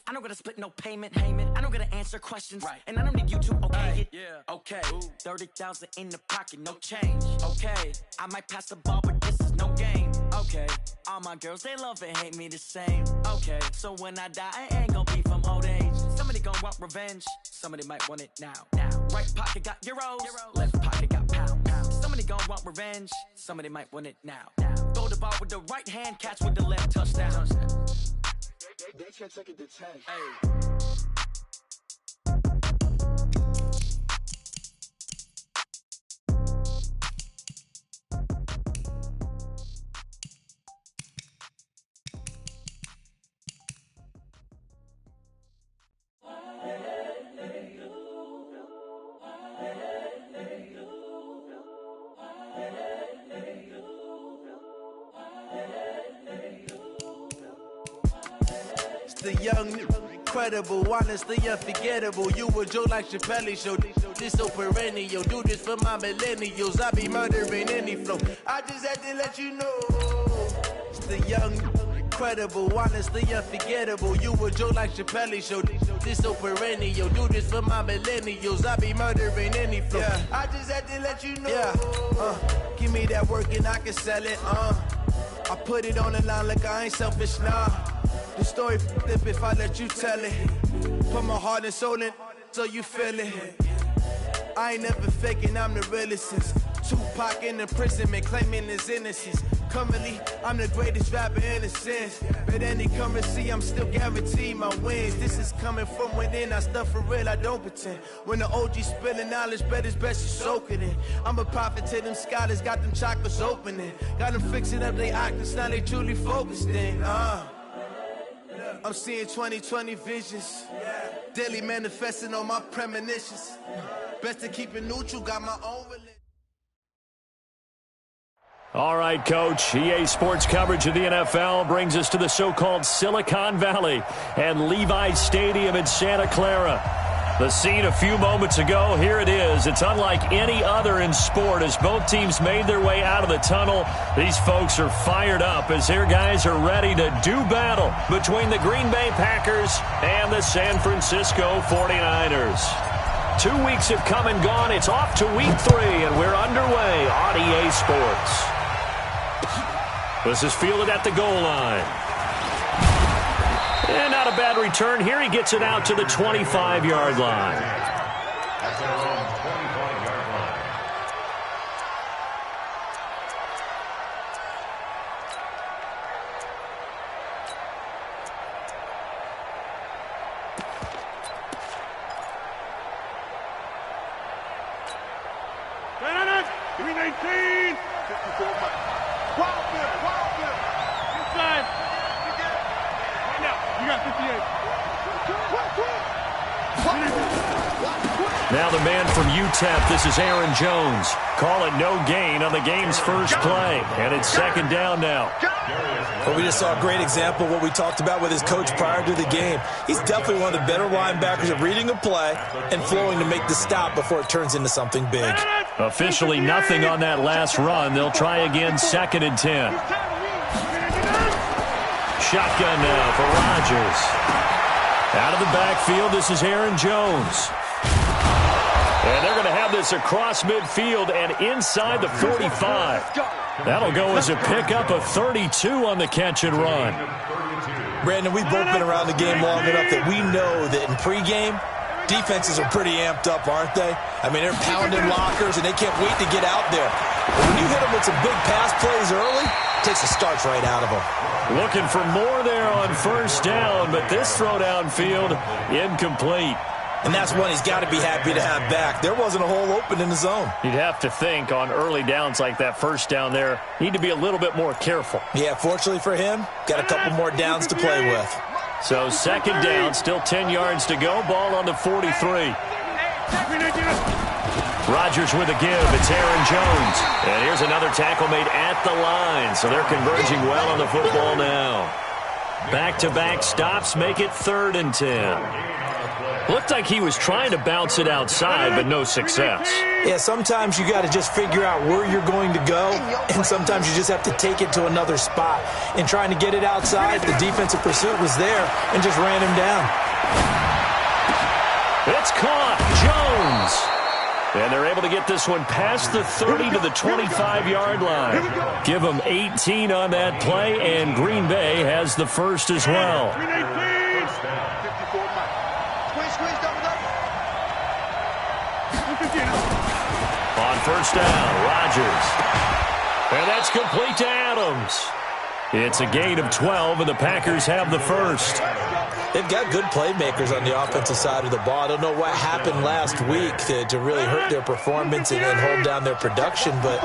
I don't gotta split no payment. I don't gotta answer questions. Right. And I don't need you to okay it. Yeah. Okay. 30,000 in the pocket, no change. Okay. I might pass the ball, but this is no game. Okay. All my girls, they love and hate me the same. Okay. So when I die, I ain't gonna be from old age. Somebody gonna want revenge. Somebody might want it now. Right pocket got euros. Left pocket got pounds. Somebody gonna want revenge. Somebody might want it now. Throw the ball with the right hand, catch with the left, touchdown. They can't take it to 10. Hey. The young, incredible, honestly unforgettable. You a joke like Chappelle Show. This so perennial. Do this for my millennials. I be murdering any flow. I just had to let you know. It's the young, incredible, honestly unforgettable. You a joke like Chappelle Show. This so perennial. Do this for my millennials. I be murdering any flow. Yeah. I just had to let you know. Yeah. Give me that work and I can sell it. I put it on the line like I ain't selfish, nah. The story flip if I let you tell it. Put my heart and soul in so you feel it. I ain't never faking, I'm the realest since Tupac in imprisonment, claiming his innocence. Currently, I'm the greatest rapper in a sense. But any currency, I'm still guaranteed my wins. This is coming from within, I stuff for real, I don't pretend. When the OG spilling knowledge, bet it's best you soak it in. I'm a prophet to them scholars, got them chakras opening. Got them fixing up their octaves, now they truly focused in. I'm seeing 2020 visions. Daily manifesting on my premonitions. Best to keep it neutral, got my own religion. All right, Coach. EA Sports coverage of the NFL brings us to the so-called Silicon Valley and Levi's Stadium in Santa Clara. The scene a few moments ago, here it is. It's unlike any other in sport as both teams made their way out of the tunnel. These folks are fired up as their guys are ready to do battle between the Green Bay Packers and the San Francisco 49ers. 2 weeks have come and gone. It's off to week 3, and we're underway on EA Sports. This is fielded at the goal line. And not a bad return here. He gets it out to the 25-yard line. At their own 25-yard line. Give me 19. 54. Wild bill. Inside. You got 58. Now the man from UTEP, this is Aaron Jones. Call it no gain on the game's first play. And it's second down now. Well, we just saw a great example of what we talked about with his coach prior to the game. He's definitely one of the better linebackers at reading a play and flowing to make the stop before it turns into something big. Officially nothing on that last run. They'll try again, 2nd and 10. Shotgun now for Rodgers. Out of the backfield, this is Aaron Jones. And they're going to have this across midfield and inside the 45. That'll go as a pickup of 32 on the catch and run. Brandon, we've both been around the game long enough that we know that in pregame, defenses are pretty amped up, aren't they? I mean, they're pounding lockers, and they can't wait to get out there. But when you hit them with some big pass plays early, it takes the starch right out of them. Looking for more there on first down, but this throw downfield, incomplete. And that's one he's got to be happy to have back. There wasn't a hole open in the zone. You'd have to think on early downs like that first down there, need to be a little bit more careful. Yeah, fortunately for him, got a couple more downs to play with. So second down, still 10 yards to go. Ball on the 43. Rodgers with a give. It's Aaron Jones. And here's another tackle made at the line. So they're converging well on the football now. Back-to-back stops make it 3rd and 10. Looked like he was trying to bounce it outside, but no success. Yeah, sometimes you got to just figure out where you're going to go, and sometimes you just have to take it to another spot. In trying to get it outside, the defensive pursuit was there and just ran him down. It's caught. Jones. And they're able to get this one past the 30 to the 25-yard line. Give them 18 on that play, and Green Bay has the first as well. On first down, Rodgers. And that's complete to Adams. It's a gain of 12, and the Packers have the first. They've got good playmakers on the offensive side of the ball. I don't know what happened last week to really hurt their performance and hold down their production, but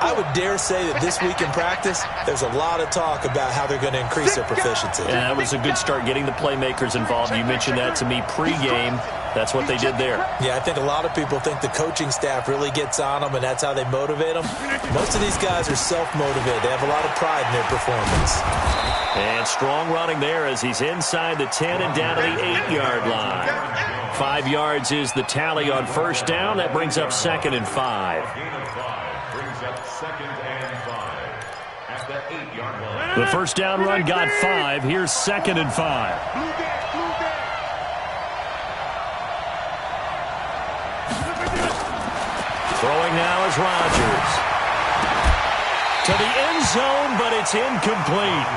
I would dare say that this week in practice, there's a lot of talk about how they're going to increase their proficiency. Yeah, that was a good start getting the playmakers involved. You mentioned that to me pregame. That's what they did there. Yeah, I think a lot of people think the coaching staff really gets on them, and that's how they motivate them. Most of these guys are self-motivated. They have a lot of pride in their performance. And strong running there as he's inside the 10 and down to the 8-yard line. 5 yards is the tally on first down. That brings up 2nd and 5. The first down run got 5. Here's 2nd and 5. Throwing now is Rodgers. To the end zone, but it's incomplete.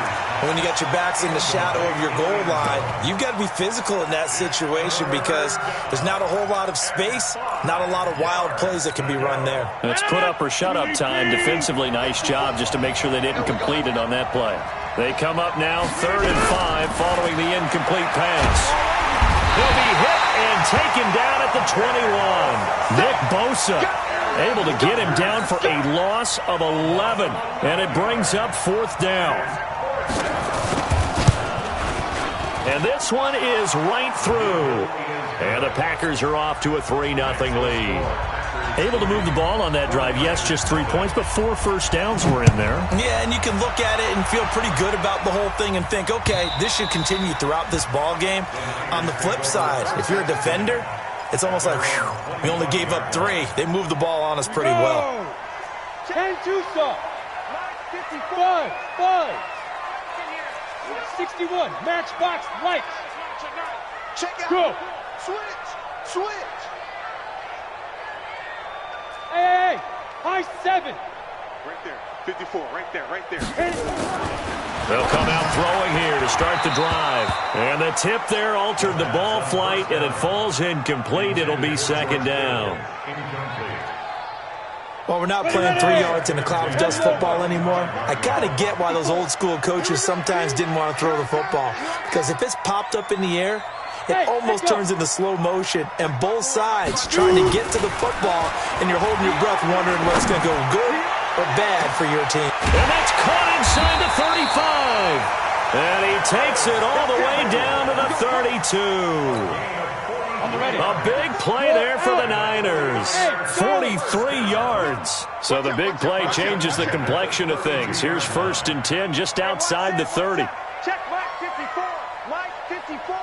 When you got your backs in the shadow of your goal line, you've got to be physical in that situation because there's not a whole lot of space, not a lot of wild plays that can be run there. It's put up or shut up time. Defensively, nice job just to make sure they didn't complete it on that play. They come up now 3rd and 5 following the incomplete pass. He'll be hit and taken down at the 21. Nick Bosa able to get him down for a loss of 11. And it brings up 4th down. And this one is right through. And the Packers are off to a 3-0 lead. Able to move the ball on that drive. Yes, just 3 points, but 4 first downs were in there. Yeah, and you can look at it and feel pretty good about the whole thing and think, okay, this should continue throughout this ball game. On the flip side, if you're a defender, it's almost like, whew, we only gave up 3. They moved the ball on us pretty well. 10 Tucson. 55. 5. 61. Matchbox lights. Check out. Go. Switch. Hey. High 7. Right there. 54. Right there. They'll come out throwing here to start the drive. And the tip there altered the ball flight, and it falls incomplete. It'll be 2nd down. Well, we're not playing 3 yards in a cloud of dust football anymore. I kind of get why those old school coaches sometimes didn't want to throw the football. Because if it's popped up in the air, it almost turns into slow motion. And both sides trying to get to the football, and you're holding your breath wondering what's going to go good or bad for your team. And that's caught inside the 35. And he takes it all the way down to the 32. A big play there for the Niners. 43 yards. So the big play changes the complexion of things. Here's 1st and 10 just outside the 30. Check Mike 54. Mike 54.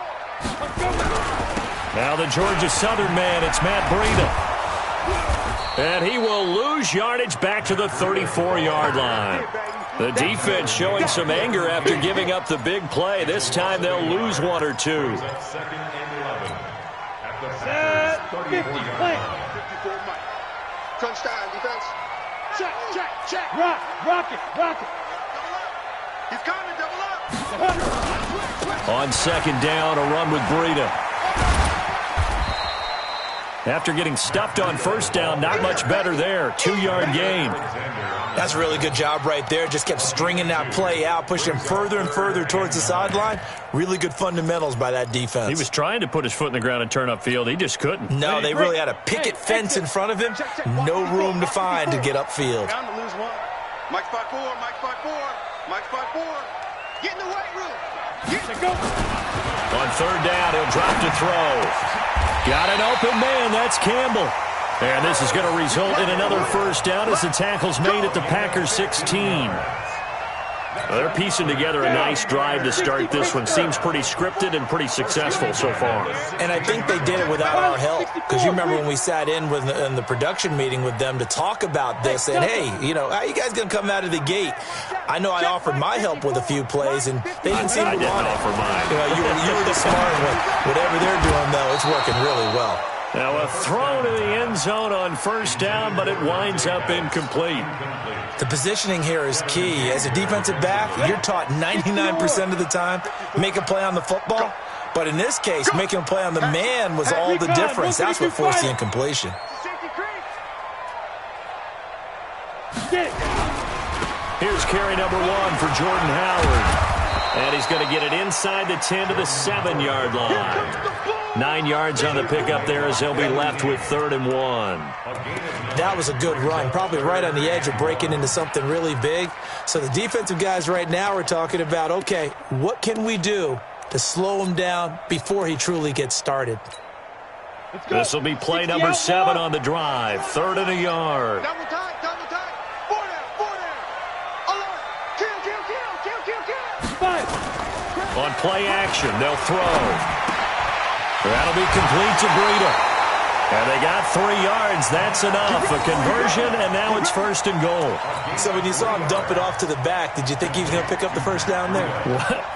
Now the Georgia Southern man, it's Matt Breida. And he will lose yardage back to the 34-yard line. The defense showing some anger after giving up the big play. This time they'll lose 1 or 2. Set 50. Play. 54 Mike. Crunch time, defense. Check. Rock it. He's coming, double up. On 2nd down, a run with Breida. After getting stuffed on 1st down, not much better there. 2-yard gain. That's a really good job right there. Just kept stringing that play out, pushing further and further towards the sideline. Really good fundamentals by that defense. He was trying to put his foot in the ground and turn upfield. He just couldn't. No, they really had a picket fence in front of him. No room to find to get upfield. Down to lose 1. Mike spot 4. Get in the weight room. On 3rd down, he'll drop to throw. Got an open man. That's Campbell. And this is going to result in another 1st down as the tackle's made at the Packers 16. They're piecing together a nice drive to start this one. Seems pretty scripted and pretty successful so far. And I think they did it without our help. Because you remember when we sat in the production meeting with them to talk about this, and hey, you know, how you guys going to come out of the gate? I know I offered my help with a few plays, and they didn't seem to want it. I didn't offer mine. You were the smart one. Whatever they're doing, though, it's working really well. Now a throw to the end zone on first down, but it winds up incomplete. The positioning here is key. As a defensive back, you're taught 99% of the time, make a play on the football. But in this case, making a play on the man was all the difference. That's what forced the incompletion. Here's carry number 1 for Jordan Howard. And he's going to get it inside the 10 to the 7-yard line. 9 yards on the pickup there as they'll be left with 3rd and 1. That was a good run, probably right on the edge of breaking into something really big. So the defensive guys right now are talking about, okay, what can we do to slow him down before he truly gets started? This will be play number 7 on the drive. 3rd and a yard. Double time, double time. 4 down. Alert. Kill. On play action, they'll throw. That'll be complete to Breida. And they got 3 yards. That's enough. A conversion, and now it's 1st and goal. So when you saw him dump it off to the back, did you think he was going to pick up the first down there?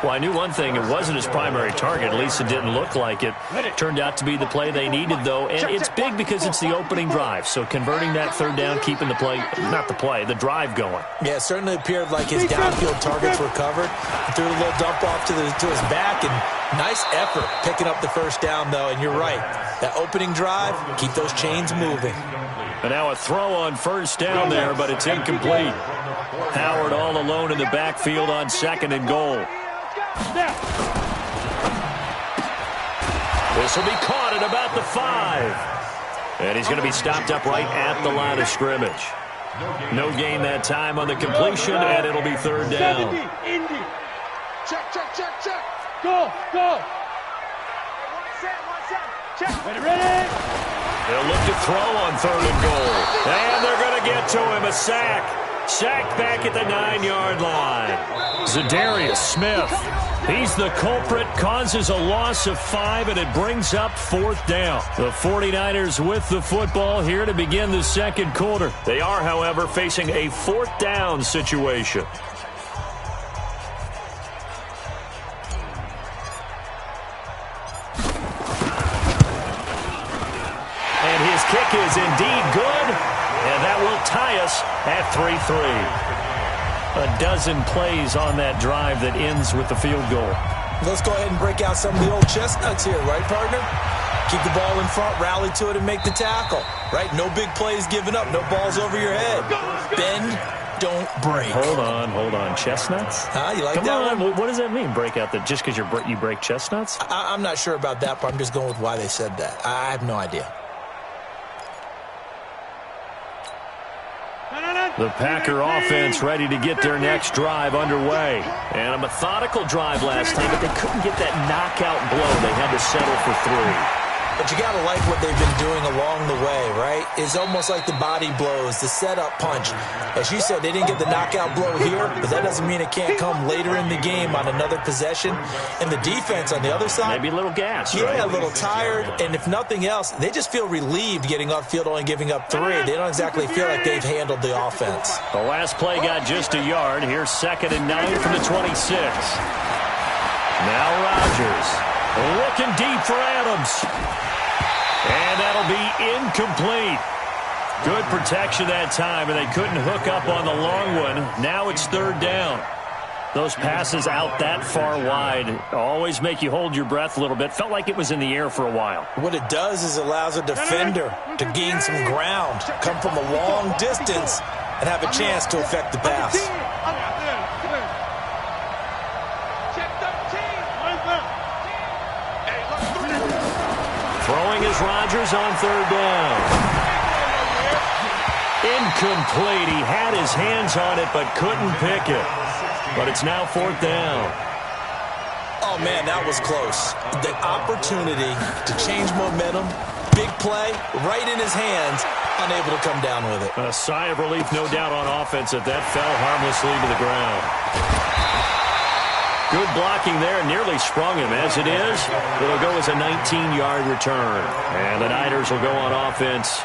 Well, I knew one thing. It wasn't his primary target. At least it didn't look like it. Turned out to be the play they needed, though. And it's big because it's the opening drive. So converting that 3rd down, keeping the play, not the play, the drive going. Yeah, it certainly appeared like his downfield targets were covered. He threw a little dump off to his back, and nice effort picking up the first down, though. And you're right. That opening drive, keep those chains moving. And now a throw on first down there, but it's incomplete. Howard all alone in the backfield on 2nd and goal. This will be caught at about the 5. And he's going to be stopped up right at the line of scrimmage. No gain that time on the completion, and it'll be 3rd down. Check. Go. Ready. They'll look to throw on 3rd and goal. And they're going to get to him. A sack. Sacked back at the 9-yard line. Zadarius Smith. He's the culprit. Causes a loss of 5, and it brings up 4th down. The 49ers with the football here to begin the 2nd quarter. They are, however, facing a 4th down situation. Kick is indeed good, and that will tie us at 3-3. A dozen plays on that drive that ends with the field goal. Let's go ahead and break out some of the old chestnuts here, right, partner? Keep the ball in front, rally to it, and make the tackle, right? No big plays given up, no balls over your head. Bend, don't break. Hold on. Chestnuts? You like Come that on. one? What does that mean, break out? That just because you break chestnuts? I'm not sure about that, but I'm just going with why they said that. I have no idea. The Packer offense ready to get their next drive underway. And a methodical drive last time, but they couldn't get that knockout blow. They had to settle for 3. But you got to like what they've been doing along the way, right? It's almost like the body blows, the setup punch. As you said, they didn't get the knockout blow here, but that doesn't mean it can't come later in the game on another possession. And the defense on the other side, maybe a little gas, right? Yeah, a little tired. And if nothing else, they just feel relieved getting upfield, only giving up 3. They don't exactly feel like they've handled the offense. The last play got just a yard. Here's 2nd and 9 from the 26. Now Rodgers looking deep for Adams. And that'll be incomplete. Good protection that time, and they couldn't hook up on the long one. Now it's 3rd down. Those passes out that far wide always make you hold your breath a little bit. Felt like it was in the air for a while. What it does is allows a defender to gain some ground, come from a long distance, and have a chance to affect the pass. Throwing is Rodgers on 3rd down. Incomplete. He had his hands on it but couldn't pick it. But it's now 4th down. Oh, man, that was close. The opportunity to change momentum, big play, right in his hands, unable to come down with it. A sigh of relief, no doubt, on offense if that fell harmlessly to the ground. Good blocking there, nearly sprung him. As it is, it'll go as a 19-yard return. And the Niners will go on offense,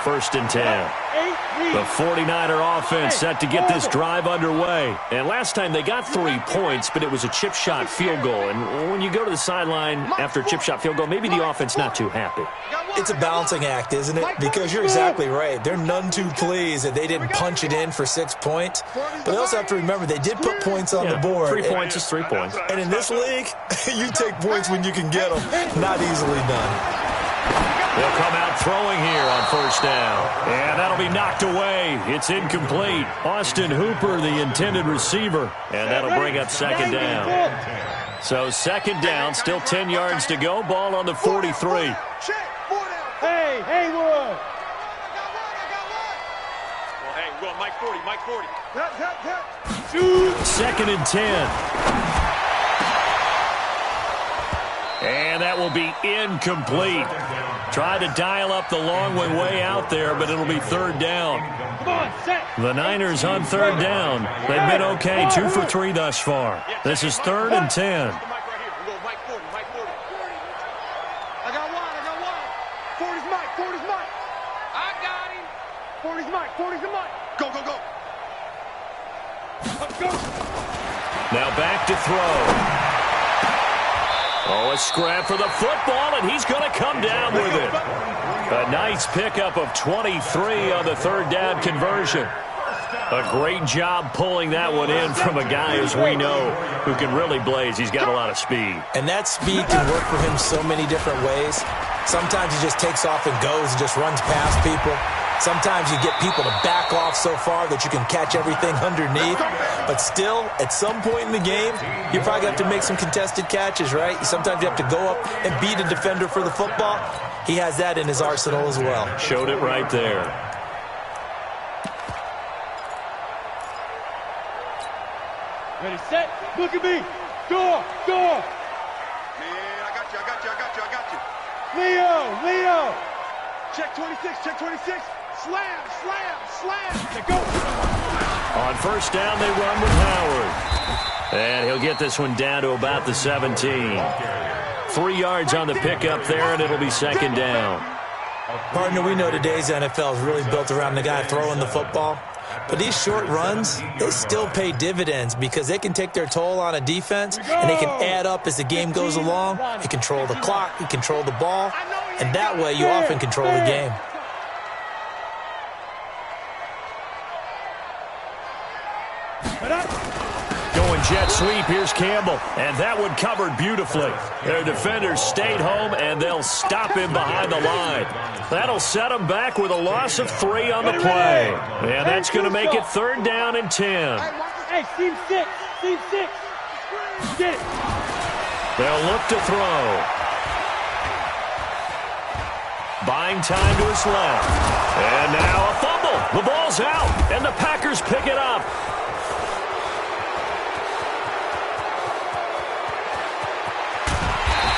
1st and 10. The 49er offense set to get this drive underway. And last time they got 3 points, but it was a chip shot field goal. And when you go to the sideline after a chip shot field goal, maybe the offense not too happy. It's a balancing act, isn't it? Because you're exactly right. They're none too pleased that they didn't punch it in for 6 points. But they also have to remember they did put points on the board. 3 points is 3 points. And in this league, you take points when you can get them. Not easily done. They'll come out throwing here on 1st down. And that'll be knocked away. It's incomplete. Austin Hooper, the intended receiver. And that'll bring up 2nd down. So 2nd down, still 10 yards to go. Ball on the 43. Hey, Haywood. Well, hey, we're going Mike 40, Mike 40. 2nd and 10. And that will be incomplete. Tried to dial up the long way out there, but it'll be 3rd down. The Niners on 3rd down. They've been okay, 2 for 3 thus far. This is 3rd and 10. Mike 40, Mike 40. I got one. 40's Mike, 40's Mike. I got him. 40's Mike, 40's the Mike. Go. Let's go. Now back to throw. Oh, a scrap for the football, and he's going to come down with it. A nice pickup of 23 on the 3rd down conversion. A great job pulling that one in from a guy, as we know, who can really blaze. He's got a lot of speed. And that speed can work for him so many different ways. Sometimes he just takes off and goes and just runs past people. Sometimes you get people to back off so far that you can catch everything underneath. But still, at some point in the game, you probably have to make some contested catches, right? Sometimes you have to go up and beat a defender for the football. He has that in his arsenal as well. Showed it right there. Ready, set, look at me. Go. Yeah, I got you. Leo. Check 26. Slam. Go. On 1st down, they run with Howard. And he'll get this one down to about the 17. 3 yards on the pickup there, and it'll be 2nd down. Partner, we know today's NFL is really built around the guy throwing the football. But these short runs, they still pay dividends because they can take their toll on a defense, and they can add up as the game goes along. You control the clock, you control the ball, and that way you often control the game. Going jet sweep, here's Campbell. And that one covered beautifully. Their defenders stayed home, and they'll stop him behind the line. That'll set them back with a loss of 3 on the play. And that's going to make it 3rd down and 10. Hey, team 6. Get it. They'll look to throw. Buying time to his left. And now a fumble. The ball's out, and the Packers pick it up.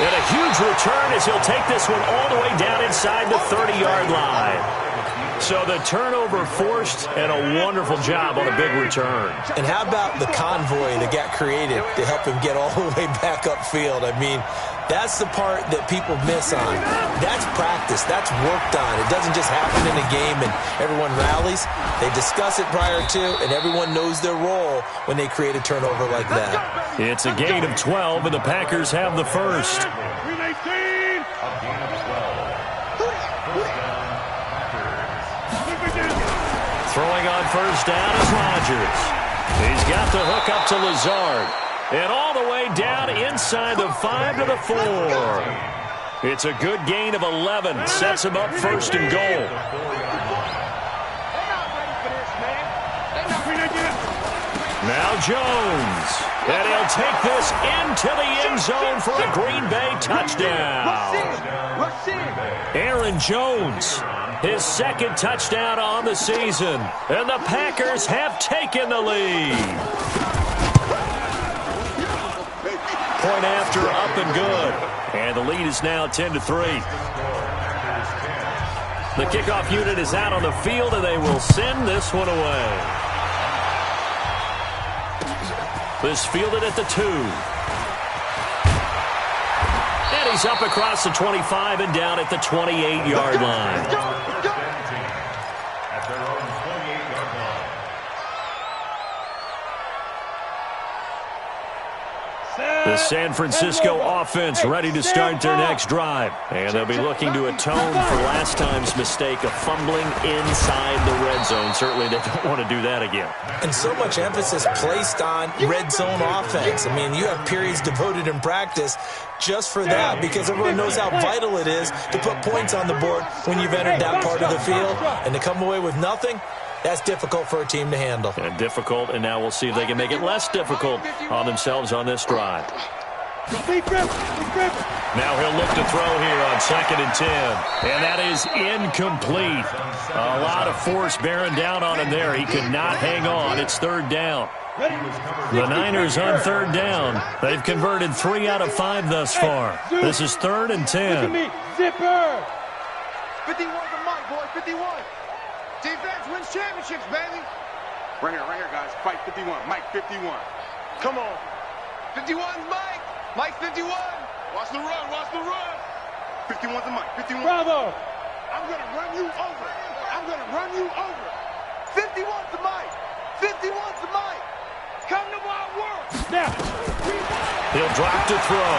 And a huge return as he'll take this one all the way down inside the 30-yard line. So the turnover forced, and a wonderful job on a big return. And how about the convoy that got created to help him get all the way back upfield? I mean, that's the part that people miss on. That's practice. That's worked on. It doesn't just happen in a game and everyone rallies. They discuss it prior to, and everyone knows their role when they create a turnover like that. It's a gain of 12, and the Packers have the first. Throwing on 1st down is Rodgers. He's got the hook up to Lazard. And all the way down inside the 5 to the 4. It's a good gain of 11. Sets him up 1st and goal. Now Jones. And he'll take this into the end zone for a Green Bay touchdown. Aaron Jones, his 2nd touchdown on the season. And the Packers have taken the lead. Point after, up and good. And the lead is now 10-3. The kickoff unit is out on the field, and they will send this one away. This fielded at the 2. And he's up across the 25 and down at the 28-yard line. At their own 28-yard line. The San Francisco offense ready to start their next drive. And they'll be looking to atone for last time's mistake of fumbling inside the red zone. Certainly they don't want to do that again. And so much emphasis placed on red zone offense. I mean, you have periods devoted in practice just for that because everyone knows how vital it is to put points on the board when you've entered that part of the field. And to come away with nothing, that's difficult for a team to handle. And difficult, and now we'll see if they can make it less difficult on themselves on this drive. Now he'll look to throw here on 2nd and 10. And that is incomplete. A lot of force bearing down on him there. He could not hang on. It's 3rd down. The Niners on 3rd down. They've converted 3 out of 5 thus far. This is 3rd and 10. Zipper. 51 to Mike, boy. 51. Defense wins championships, baby. Right here, guys. Fight 51. Mike 51. Come on. 51's Mike. Mike 51. Watch the run. 51's to Mike. 51. Bravo. I'm going to run you over. 51's to Mike. 51's to Mike. Come to my work. Now. He'll drop to throw.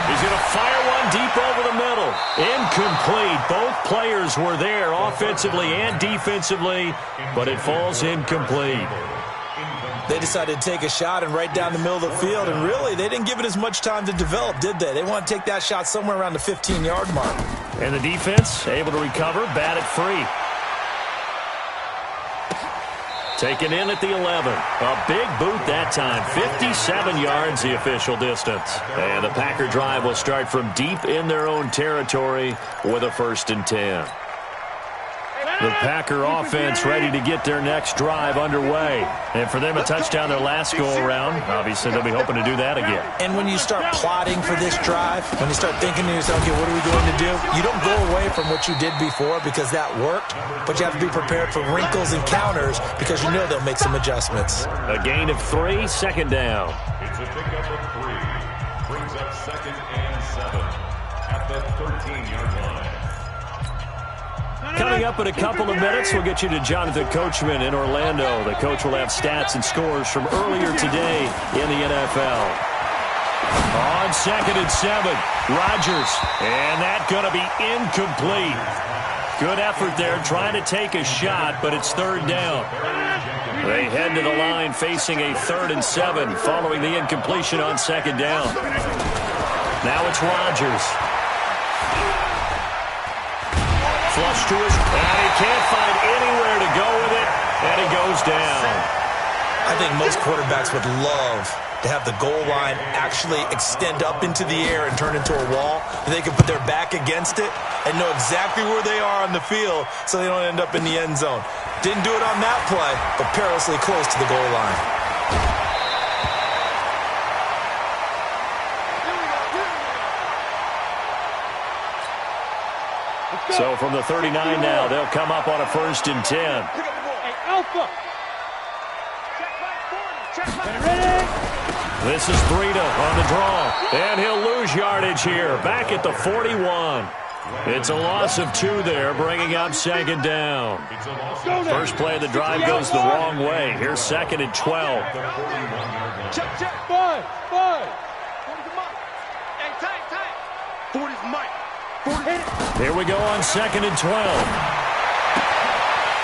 He's going to fire one deep over the middle. Incomplete. Both players were there offensively and defensively, but it falls incomplete. They decided to take a shot and right down the middle of the field, and really, they didn't give it as much time to develop, did they? They want to take that shot somewhere around the 15-yard mark. And the defense able to recover, bat it free. Taken in at the 11. A big boot that time. 57 yards the official distance. And the Packer drive will start from deep in their own territory with a 1st and 10. The Packer offense ready to get their next drive underway. And for them, a touchdown their last go-around. Obviously, they'll be hoping to do that again. And when you start plotting for this drive, when you start thinking to yourself, okay, what are we going to do? You don't go away from what you did before because that worked, but you have to be prepared for wrinkles and counters because you know they'll make some adjustments. A gain of 3, 2nd down. It's a pickup of 3. Brings up 2nd and 7 at the 13-yard line. Coming up in a couple of minutes, we'll get you to Jonathan Coachman in Orlando. The coach will have stats and scores from earlier today in the NFL. On 2nd and 7, Rodgers, and that's going to be incomplete. Good effort there, trying to take a shot, but it's 3rd down. They head to the line facing a 3rd and 7 following the incompletion on 2nd down. Now it's Rodgers. Flush to his, and he can't find anywhere to go with it, and he goes down. I think most quarterbacks would love to have the goal line actually extend up into the air and turn into a wall. They can put their back against it and know exactly where they are on the field so they don't end up in the end zone. Didn't do it on that play, but perilously close to the goal line. So from the 39 now, they'll come up on a 1st and 10. Hey, Alpha. This is Breida on the draw, and he'll lose yardage here, back at the 41. It's a loss of 2 there, bringing up 2nd down. First play of the drive goes the wrong way. Here's 2nd and 12. Check. 5. 40's Mike. Hey, tight. 40's Mike. 40. Here we go on 2nd and 12.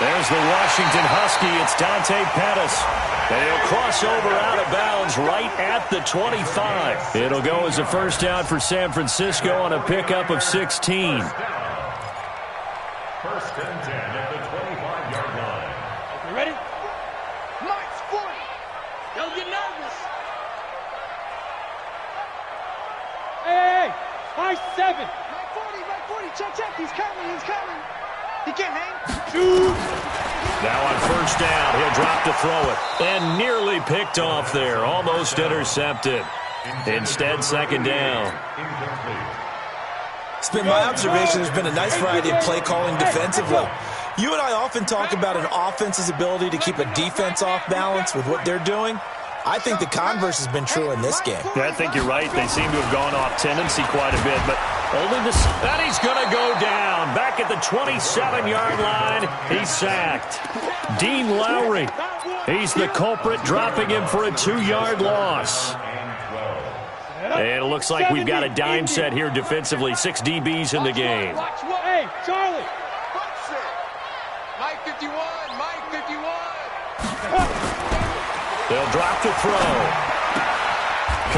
There's the Washington Husky. It's Dante Pettis. And he'll cross over out of bounds right at the 25. It'll go as a 1st down for San Francisco on a pickup of 16. 1st and 10 at the 25-yard line. You ready? Mike's 40. Don't get nervous. Hey. High 7. Mike 40. Check. He's coming. He can't hang. Shoot. Now on 1st down, he'll drop to throw it. And nearly picked off there. Almost intercepted. Instead, 2nd down. It's been my observation there's been a nice variety of play calling defensively. You and I often talk about an offense's ability to keep a defense off balance with what they're doing. I think the converse has been true in this game. Yeah, I think you're right. They seem to have gone off tendency quite a bit, but only this. And he's going to go down. Back at the 27-yard line, he's sacked. Dean Lowry, he's the culprit, dropping him for a 2-yard loss. And it looks like we've got a dime set here defensively. 6 DBs in the game. Hey, Charlie. Mike 51, Mike 51. They'll drop the throw.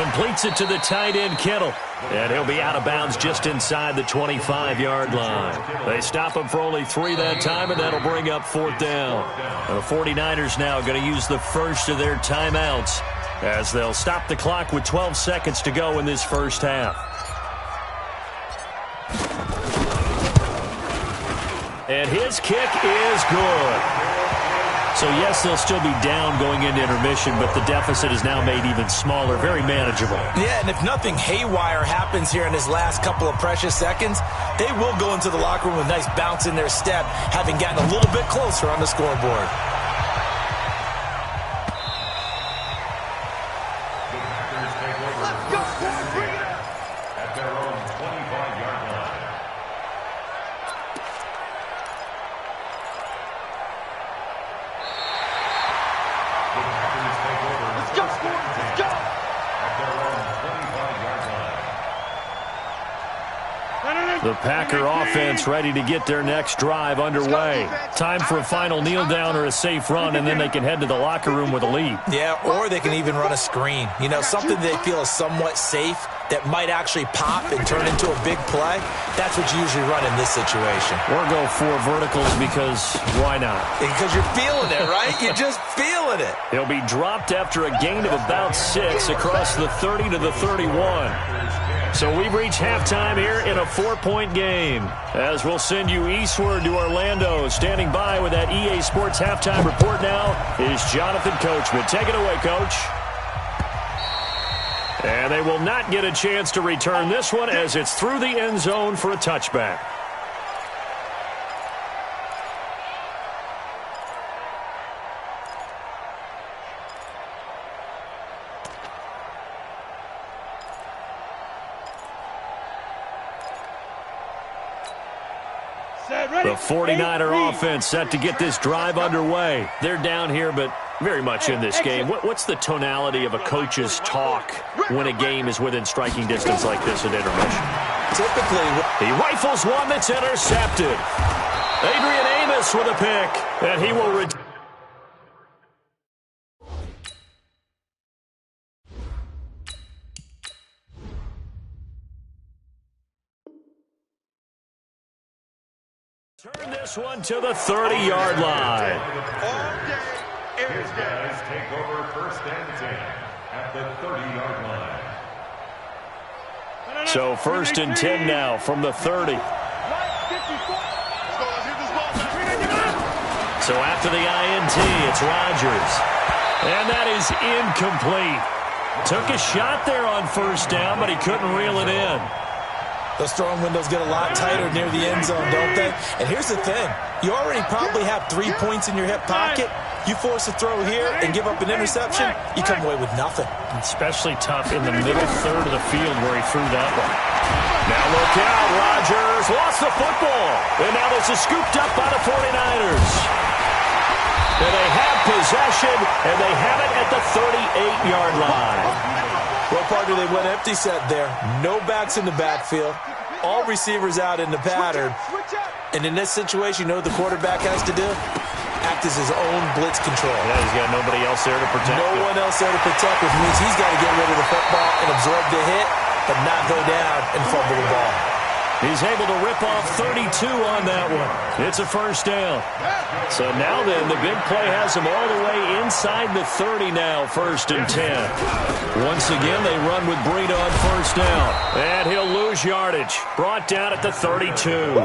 Completes it to the tight end, Kittle. And he'll be out of bounds just inside the 25-yard line. They stop him for only 3 that time, and that'll bring up 4th down. And the 49ers now going to use the first of their timeouts as they'll stop the clock with 12 seconds to go in this first half. And his kick is good. So, yes, they'll still be down going into intermission, but the deficit is now made even smaller, very manageable. Yeah, and if nothing haywire happens here in his last couple of precious seconds, they will go into the locker room with a nice bounce in their step, having gotten a little bit closer on the scoreboard. At their own 25-yard line. The Packer offense ready to get their next drive underway. Time for a final kneel down or a safe run, and then they can head to the locker room with a lead. Yeah, or they can even run a screen. You know, something they feel is somewhat safe that might actually pop and turn into a big play. That's what you usually run in this situation. Or go 4 verticals because why not? Because you're feeling it, right? You're just feeling it. He'll be dropped after a gain of about 6 across the 30 to the 31. So we've reached halftime here in a 4-point game. As we'll send you eastward to Orlando. Standing by with that EA Sports halftime report now is Jonathan Coachman. Take it away, Coach. And they will not get a chance to return this one as it's through the end zone for a touchback. The 49er offense set to get this drive underway. They're down here, but very much in this game. What's the tonality of a coach's talk when a game is within striking distance like this at intermission? Typically, he rifles one that's intercepted. Adrian Amos with a pick, and he will return. Turn this one to the 30-yard line. His guys take over 1st and 10 at the 30-yard line. So 1st and 10 now from the 30. So after the INT, it's Rodgers. And that is incomplete. Took a shot there on 1st down, but he couldn't reel it in. those throwing windows get a lot tighter near the end zone, don't they? And here's the thing. You already probably have 3 points in your hip pocket. You force a throw here and give up an interception, you come away with nothing. Especially tough in the middle third of the field where he threw that one. Now look out, Rodgers lost the football. And now this is scooped up by the 49ers. And they have possession, and they have it at the 38-yard line. Well, partner, they went empty set there. No backs in the backfield. All receivers out in the pattern. And in this situation, you know what the quarterback has to do? Act as his own blitz control. Yeah, he's got nobody else there to protect him. No one else there to protect, which means he's got to get rid of the football and absorb the hit, but not go down and fumble the ball. He's able to rip off 32 on that one. It's a first down. So now then, the big play has him all the way inside the 30 now, 1st and 10. Once again, they run with Breida on first down. And he'll lose yardage. Brought down at the 32.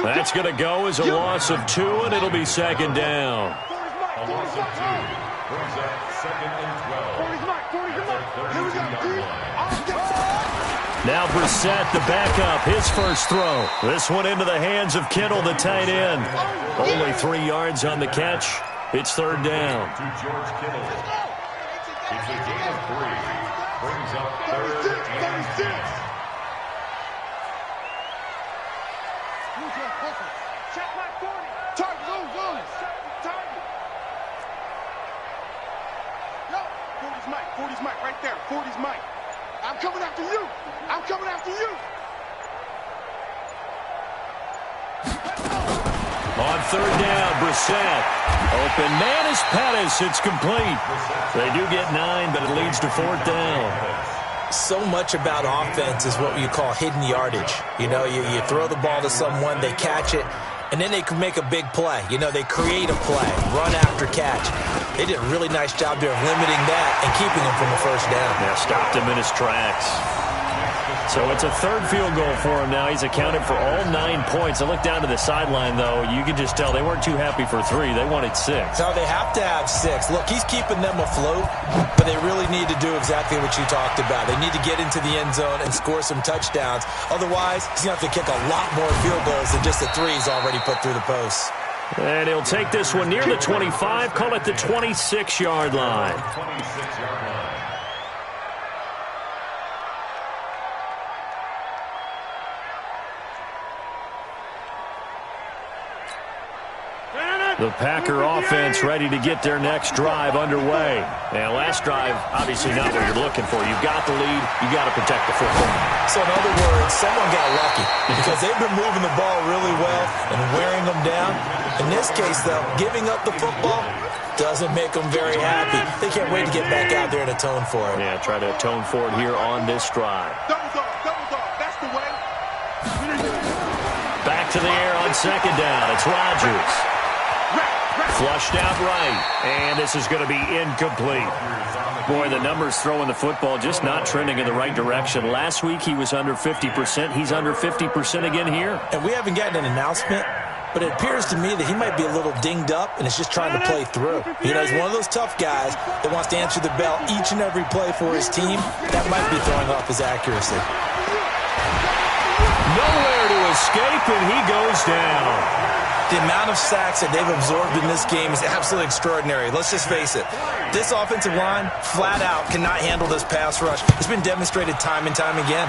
That's going to go as a loss of 2, and it'll be 2nd down. A loss of 2 brings up 2nd and 12. Now Brissett, the backup, his first throw. This one into the hands of Kittle, the tight end. Only 3 yards on the catch. It's 3rd down. It's a gain of 3. Brings up 3rd and 10. Check my 40. Target, move. Target. Yo, 40's Mike. 40's Mike right there. 40's Mike. I'm coming after you. On 3rd down, Brissett. Open man is Pettis. It's complete. They do get 9, but it leads to 4th down. So much about offense is what you call hidden yardage. You know, you throw the ball to someone, they catch it, and then they can make a big play. You know, they create a play, run after catch. They did a really nice job there of limiting that and keeping him from a 1st down. Yeah, stopped him in his tracks. So it's a 3rd field goal for him now. He's accounted for all 9 points. I look down to the sideline, though. You can just tell they weren't too happy for 3. They wanted 6. No, they have to have 6. Look, he's keeping them afloat, but they really need to do exactly what you talked about. They need to get into the end zone and score some touchdowns. Otherwise, he's going to have to kick a lot more field goals than just the 3 he's already put through the posts. And he'll take this one near the 25, call it the 26-yard line. 26-yard line. The Packer offense ready to get their next drive underway. And last drive, obviously not what you're looking for. You've got the lead. You've got to protect the football. So in other words, someone got lucky because they've been moving the ball really well and wearing them down. In this case, though, giving up the football doesn't make them very happy. They can't wait to get back out there and atone for it. Yeah, try to atone for it here on this drive. Double dog. That's the way. Back to the air on 2nd down. It's Rodgers. Flushed out right, and this is going to be incomplete. Boy, the numbers throwing the football just not trending in the right direction. Last week he was under 50%. He's under 50% again here. And we haven't gotten an announcement, but it appears to me that he might be a little dinged up and is just trying to play through. You know, he's one of those tough guys that wants to answer the bell each and every play for his team. That might be throwing off his accuracy. Nowhere to escape, and he goes down. The amount of sacks that they've absorbed in this game is absolutely extraordinary. Let's just face it. This offensive line, flat out, cannot handle this pass rush. It's been demonstrated time and time again.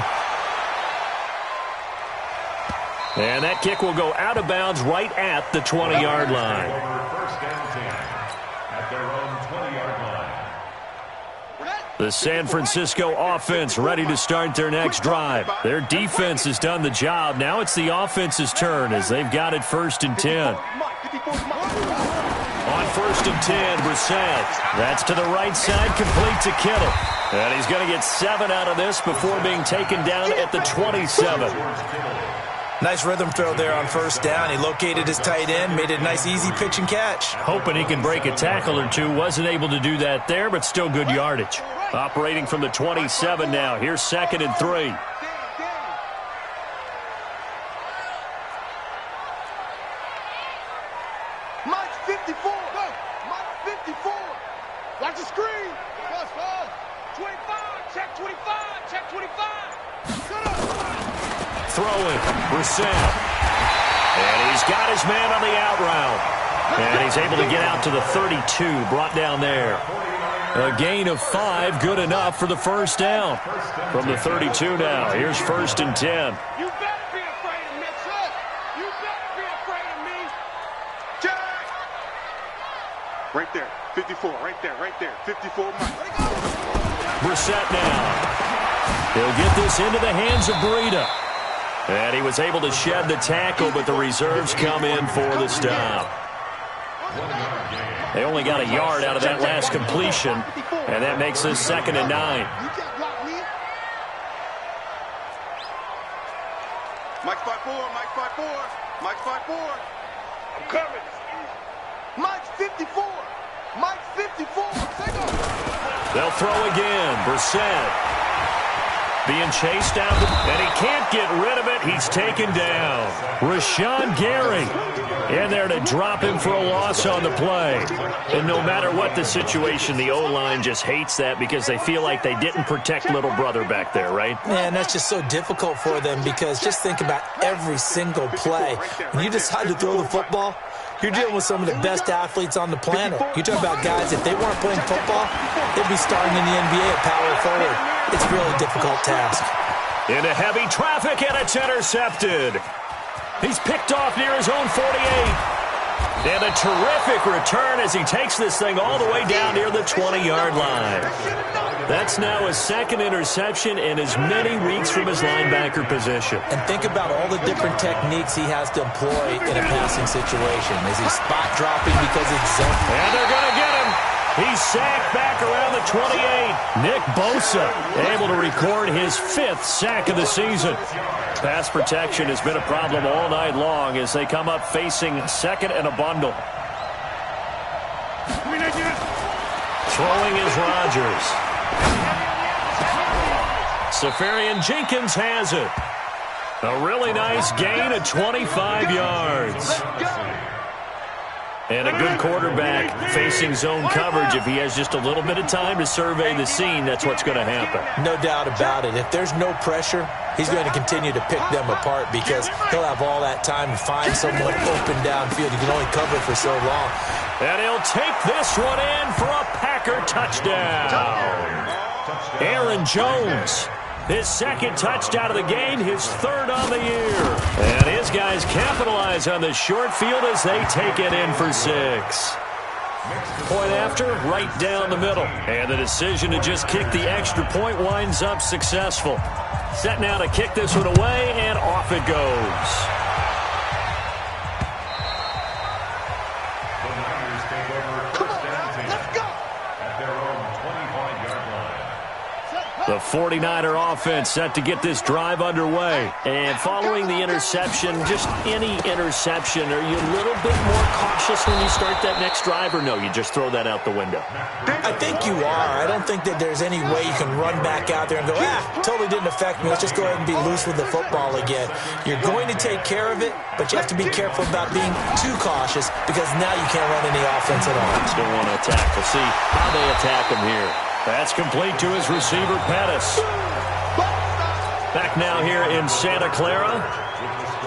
And that kick will go out of bounds right at the 20-yard line. First down 10 at their own 20-yard line. The San Francisco offense ready to start their next drive. Their defense has done the job. Now it's the offense's turn as they've got it 1st and 10. On 1st and 10, Brissett. That's to the right side, complete to Kittle. And he's going to get 7 out of this before being taken down at the 27. Nice rhythm throw there on 1st down. He located his tight end, made it a nice easy pitch and catch. Hoping he can break a tackle or two. Wasn't able to do that there, but still good yardage. Operating from the 27 now. Here's 2nd and 3. Mike's 54. Mike's 54. Watch the screen. 25. Check 25. Check 25. Throwing, Brissett. And he's got his man on the out route. And he's able to get out to the 32, brought down there. A gain of 5, good enough for the 1st down. From the 32 now, here's 1st and 10. You better be afraid of me, son. You better be afraid of me. Check. Right there, 54, right there, 54 Mike. Brissett now. He'll get this into the hands of Breida. And he was able to shed the tackle, but the reserves come in for the stop. They only got a yard out of that last completion, and that makes this 2nd and 9. Mike 5-4, Mike 5-4, Mike 5-4. I'm coming. Mike's 54. Mike's 54. They'll throw again. Brissett being chased out, and he can't get rid of it. He's taken down. Rashawn Gary in there to drop him for a loss on the play. And no matter what the situation, the O-line just hates that because they feel like they didn't protect little brother back there, right? Man, that's just so difficult for them because just think about every single play. When you decide to throw the football, You're dealing with some of the best athletes on the planet. You talk about guys, if they weren't playing football, they'd be starting in the NBA at power forward. It's a really difficult task. Into heavy traffic, and it's intercepted. He's picked off near his own 48. And a terrific return as he takes this thing all the way down near the 20-yard line. That's now his second interception in as many weeks from his linebacker position. And think about all the different techniques he has to employ in a passing situation. Is he spot dropping because it's zone? And they're going to get him. He's sacked back around the 28. Nick Bosa able to record his 5th sack of the season. Pass protection has been a problem all night long as they come up facing second and a bundle. Throwing is Rodgers. Safarian Jenkins has it. A really nice gain of 25 yards. And a good quarterback facing zone coverage. If he has just a little bit of time to survey the scene, that's what's going to happen. No doubt about it. If there's no pressure, he's going to continue to pick them apart because he'll have all that time to find someone open downfield. He can only cover for so long. And he'll take this one in for a Packer touchdown. Aaron Jones. His second touchdown of the game, his 3rd on the year. And his guys capitalize on the short field as they take it in for 6. Point after, right down the middle. And the decision to just kick the extra point winds up successful. Set now to kick this one away, and off it goes. The 49er offense set to get this drive underway. And following the interception, just any interception, are you a little bit more cautious when you start that next drive, or no, you just throw that out the window? I think you are. I don't think that there's any way you can run back out there and go, totally didn't affect me. Let's just go ahead and be loose with the football again. You're going to take care of it, but you have to be careful about being too cautious because now you can't run any offense at all. Still want to attack. We'll see how they attack him here. That's complete to his receiver, Pettis. Back now here in Santa Clara.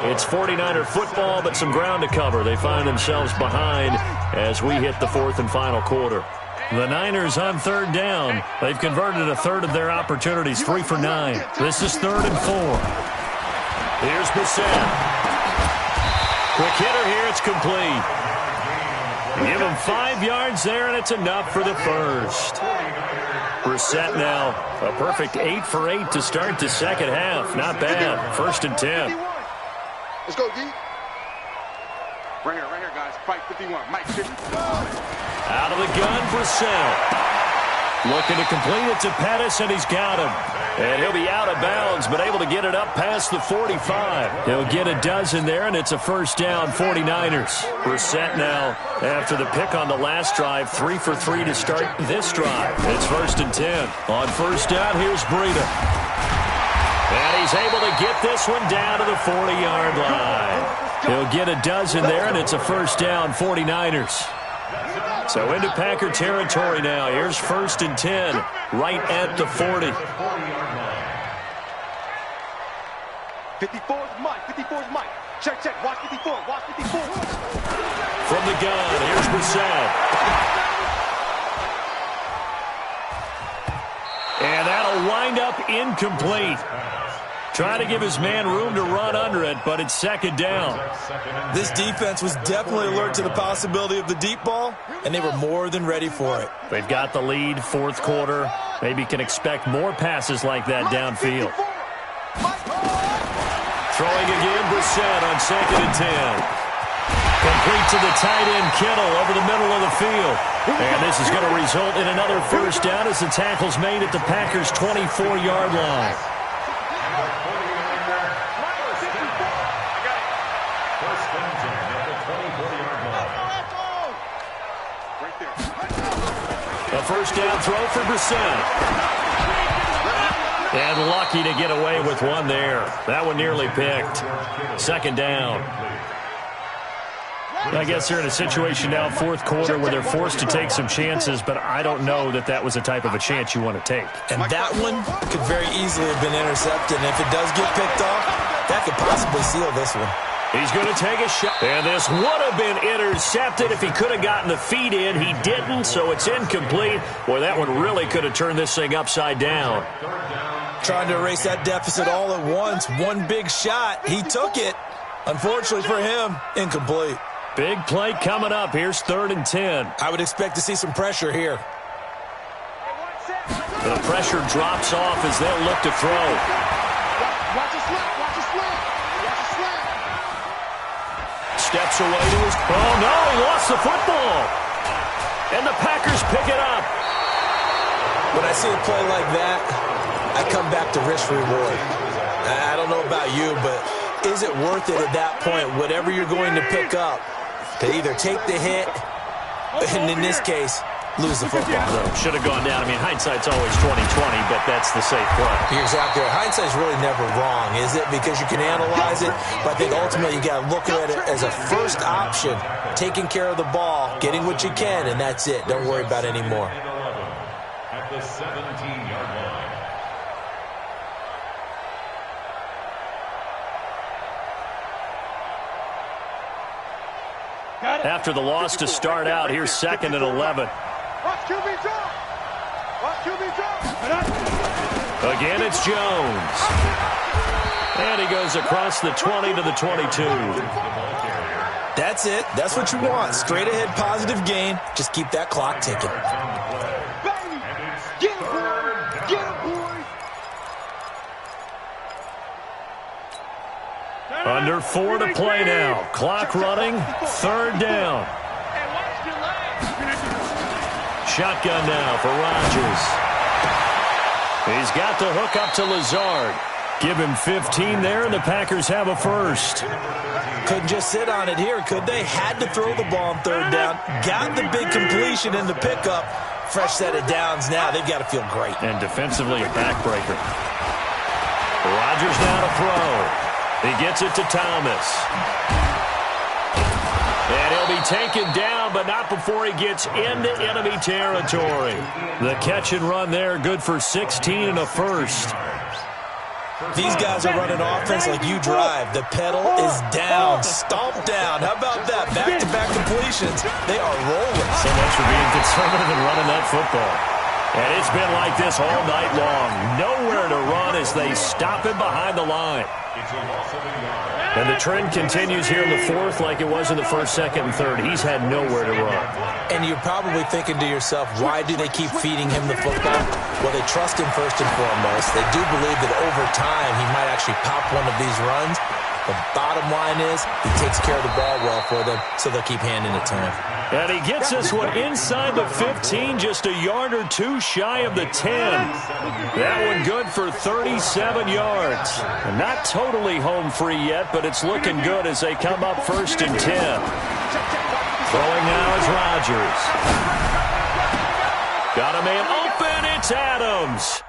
It's 49er football, but some ground to cover. They find themselves behind as we hit the 4th and final quarter. The Niners on 3rd down. They've converted a 1/3 of their opportunities, 3 for 9. This is 3rd and 4. Here's Brissett. Quick hitter here, it's complete. Give him 5 yards there, and it's enough for the first. Brissett now a perfect 8 for 8 to start the second half. Not bad. 1st and 10. Let's go, D. Right here, guys. Fight 51. Mike 50. Out of the gun, Brissett. Looking to complete it to Pettis, and he's got him. And he'll be out of bounds, but able to get it up past the 45. He'll get a dozen there, and it's a 1st down, 49ers. Brissett now, after the pick on the last drive, 3 for 3 to start this drive. It's 1st and 10. On 1st down, here's Breida. And he's able to get this one down to the 40-yard line. He'll get a dozen there, and it's a 1st down, 49ers. So into Packer territory now. Here's 1st and 10, right at the 40. 54 is Mike. 54 is Mike. Check. Watch 54. Watch 54. From the gun, here's Brissett. And that'll wind up incomplete. Trying to give his man room to run under it, but it's 2nd down. This defense was definitely alert to the possibility of the deep ball, and they were more than ready for it. They've got the lead, 4th quarter. Maybe can expect more passes like that downfield. Throwing again, Brissett on 2nd and 10. Complete to the tight end, Kittle, over the middle of the field. And this is going to result in another 1st down as the tackle's made at the Packers' 24-yard line. A 1st down throw for Brissett. And lucky to get away with one there. That one nearly picked. 2nd down. I guess they're in a situation now, 4th quarter, where they're forced to take some chances, but I don't know that that was the type of a chance you want to take. And that one could very easily have been intercepted, and if it does get picked off, that could possibly seal this one. He's going to take a shot. And this would have been intercepted if he could have gotten the feet in. He didn't, so it's incomplete. Boy, that one really could have turned this thing upside down. Trying to erase that deficit all at once. One big shot. He took it. Unfortunately for him, incomplete. Big play coming up. Here's 3rd and 10. I would expect to see some pressure here. The pressure drops off as they'll look to throw. Watch it slap. Watch it slap. Watch it slap. Steps away to his... Oh, no, he lost the football. And the Packers pick it up. When I see a play like that, I come back to risk reward. I don't know about you, but is it worth it at that point, whatever you're going to pick up, to either take the hit, and in this case, lose the football? Should have gone down. I mean, hindsight's always 20/20, but that's the safe play. You're exactly right. Hindsight's really never wrong, is it? Because you can analyze it, but I think ultimately you got to look at it as a first option, taking care of the ball, getting what you can, and that's it. Don't worry about any more. At the 17-yard line. After the loss to start out, here's 2nd and 11. Watch QB drop. Watch QB drop. Again, it's Jones. And he goes across the 20 to the 22. That's it. That's what you want. Straight ahead positive gain. Just keep that clock ticking. Baby. Get him, boy. Get him, boy. Under 4 to play now. Clock running. 3rd down. Shotgun now for Rodgers. He's got the hook up to Lazard. Give him 15 there, and the Packers have a first. Couldn't just sit on it here, could they? Had to throw the ball on 3rd down. Got the big completion in the pickup. Fresh set of downs now. They've got to feel great. And defensively, a backbreaker. Rodgers now to throw. He gets it to Thomas. And he'll be taken down, but not before he gets into enemy territory. The catch and run there, good for 16 and a first. These guys are running offense like you drive. The pedal is down, stomped down. How about that? Back-to-back completions. They are rolling. So much for being conservative and running that football. And it's been like this all night long. Nowhere to run as they stop him behind the line. And the trend continues here in the 4th like it was in the 1st, 2nd, and 3rd. He's had nowhere to run. And you're probably thinking to yourself, why do they keep feeding him the football? Well, they trust him first and foremost. They do believe that over time he might actually pop one of these runs. The bottom line is he takes care of the ball well for them, so they'll keep handing it to him. And he gets this one inside the 15, just a yard or two shy of the 10. That one good for 37 yards. And not totally home free yet, but it's looking good as they come up 1st and 10. Throwing now is Rodgers. Got a man open, it's Adams.